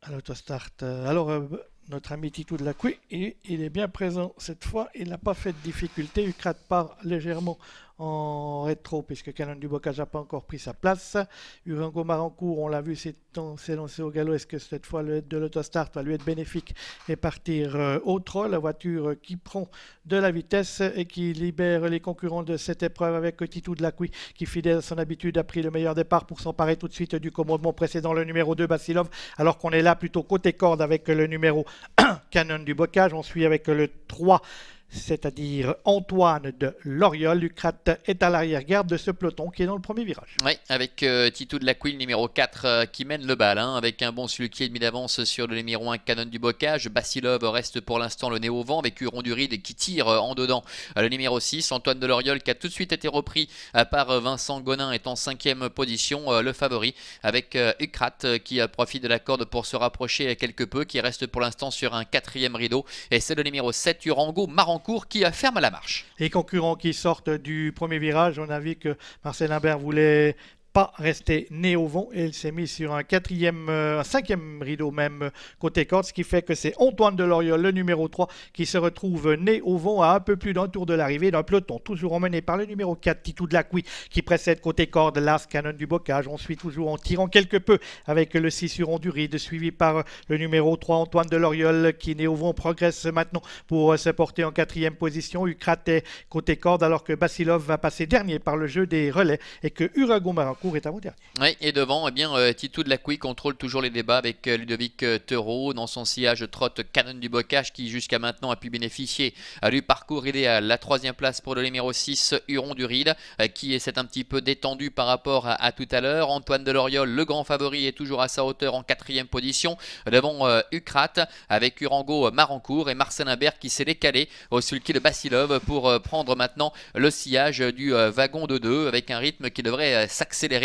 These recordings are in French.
à l'autostart. Notre ami Titou de la Couy, il est bien présent cette fois. Il n'a pas fait de difficulté. Ucrat part légèrement en rétro puisque Canon du Bocage n'a pas encore pris sa place. Urango Marancourt, on l'a vu, s'est lancé au galop. Est-ce que cette fois le head de l'autostart va lui être bénéfique et partir au trot? La voiture qui prend de la vitesse et qui libère les concurrents de cette épreuve avec Titou de la Couy qui, fidèle à son habitude, a pris le meilleur départ pour s'emparer tout de suite du commandement précédent, le numéro 2 Basilov, alors qu'on est là plutôt côté corde avec le numéro 1 Canon du Bocage. On suit avec le 3, c'est-à-dire Antoine de Loriol. Ucrat est à l'arrière-garde de ce peloton qui est dans le premier virage. Oui, avec Titou de la Couille, numéro 4, qui mène le bal, avec un bon sulky et demi d'avance sur le numéro 1 Canon du Bocage. Basilov reste pour l'instant le nez au vent avec Huron du Ride qui tire en dedans le numéro 6. Antoine de Loriol qui a tout de suite été repris par Vincent Gonin est en 5e position, le favori, avec Ucrat qui profite de la corde pour se rapprocher quelque peu, qui reste pour l'instant sur un 4e rideau. Et c'est le numéro 7, Urango Marancourt, qui ferme la marche. Les concurrents qui sortent du premier virage, on a vu que Marcel Imbert voulait pas rester nez au vent et il s'est mis sur un 5e rideau même côté corde, ce qui fait que c'est Antoine de Loriol, le numéro 3, qui se retrouve nez au vent à un peu plus d'un tour de l'arrivée d'un peloton, toujours emmené par le numéro 4, Titou de la Couy, qui précède côté corde l'As Canon du Bocage. On suit toujours en tirant quelque peu avec le 6 Huron du Ride, suivi par le numéro 3, Antoine de Loriol, qui nez au vent progresse maintenant pour se porter en 4e position. Ucrat est côté corde alors que Basilov va passer dernier par le jeu des relais et que Urango Marancourt est avant-dernier. Oui, et devant, Titou de la Couy contrôle toujours les débats avec Ludovic Tereau dans son sillage trotte Canon du Bocage qui jusqu'à maintenant a pu bénéficier du parcours idéal. La 3e place pour le numéro 6 Huron du Ride qui s'est un petit peu détendu par rapport à tout à l'heure. Antoine de Loriol, le grand favori, est toujours à sa hauteur en 4e position devant Ucrat avec Urango Marancourt et Marcel Imbert qui s'est décalé au sulky de Basilov pour prendre maintenant le sillage du wagon de 2 avec un rythme qui devrait s'accélérer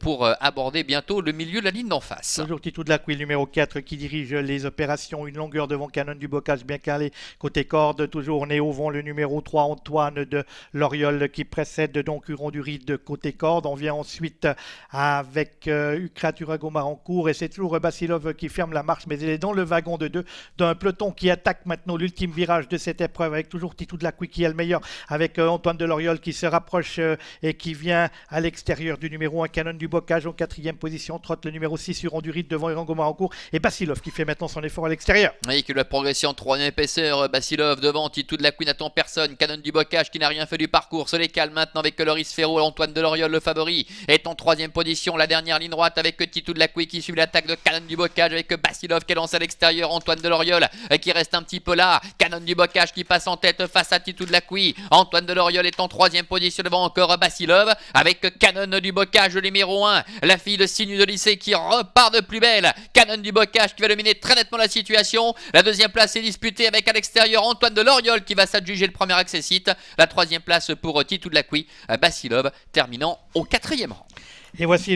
pour aborder bientôt le milieu de la ligne d'en face. Toujours Titou de la Couy, numéro 4, qui dirige les opérations. Une longueur devant Canon du Bocage bien calé côté corde. Toujours nez au vent le numéro 3, Antoine de Loriol, qui précède donc Huron du Ride côté corde. On vient ensuite avec Ucrat, Urango Marancourt et c'est toujours Basilov qui ferme la marche, mais il est dans le wagon de 2 d'un peloton qui attaque maintenant l'ultime virage de cette épreuve avec toujours Titou de la Couy qui est le meilleur avec Antoine de Loriol qui se rapproche et qui vient à l'extérieur du numéro 1 Canon du Bocage en 4e position. Trotte le numéro 6 Huron du Ride devant Urango Marancourt et Basilov qui fait maintenant son effort à l'extérieur. Oui, que la progression en 3e épaisseur. Basilov devant, Titou de la Couy n'attend personne. Canon du Bocage qui n'a rien fait du parcours se décale maintenant avec Loris Ferro. Antoine de Loriol, le favori, est en 3e position. La dernière ligne droite avec Titou de la Couy qui suit l'attaque de Canon du Bocage avec Basilov qui lance à l'extérieur. Antoine de Loriol qui reste un petit peu là. Canon du Bocage qui passe en tête face à Titou de la Couy. Antoine de Loriol est en 3e position devant encore Basilov avec Canon du Bocage, le numéro 1, la fille de Signe de lycée qui repart de plus belle. Canon du Bocage qui va dominer très nettement la situation. La 2e place est disputée avec à l'extérieur Antoine de Loriol qui va s'adjuger le premier accessite. La 3e place pour Titou de la Couy, Basilov terminant au 4e rang. Et voici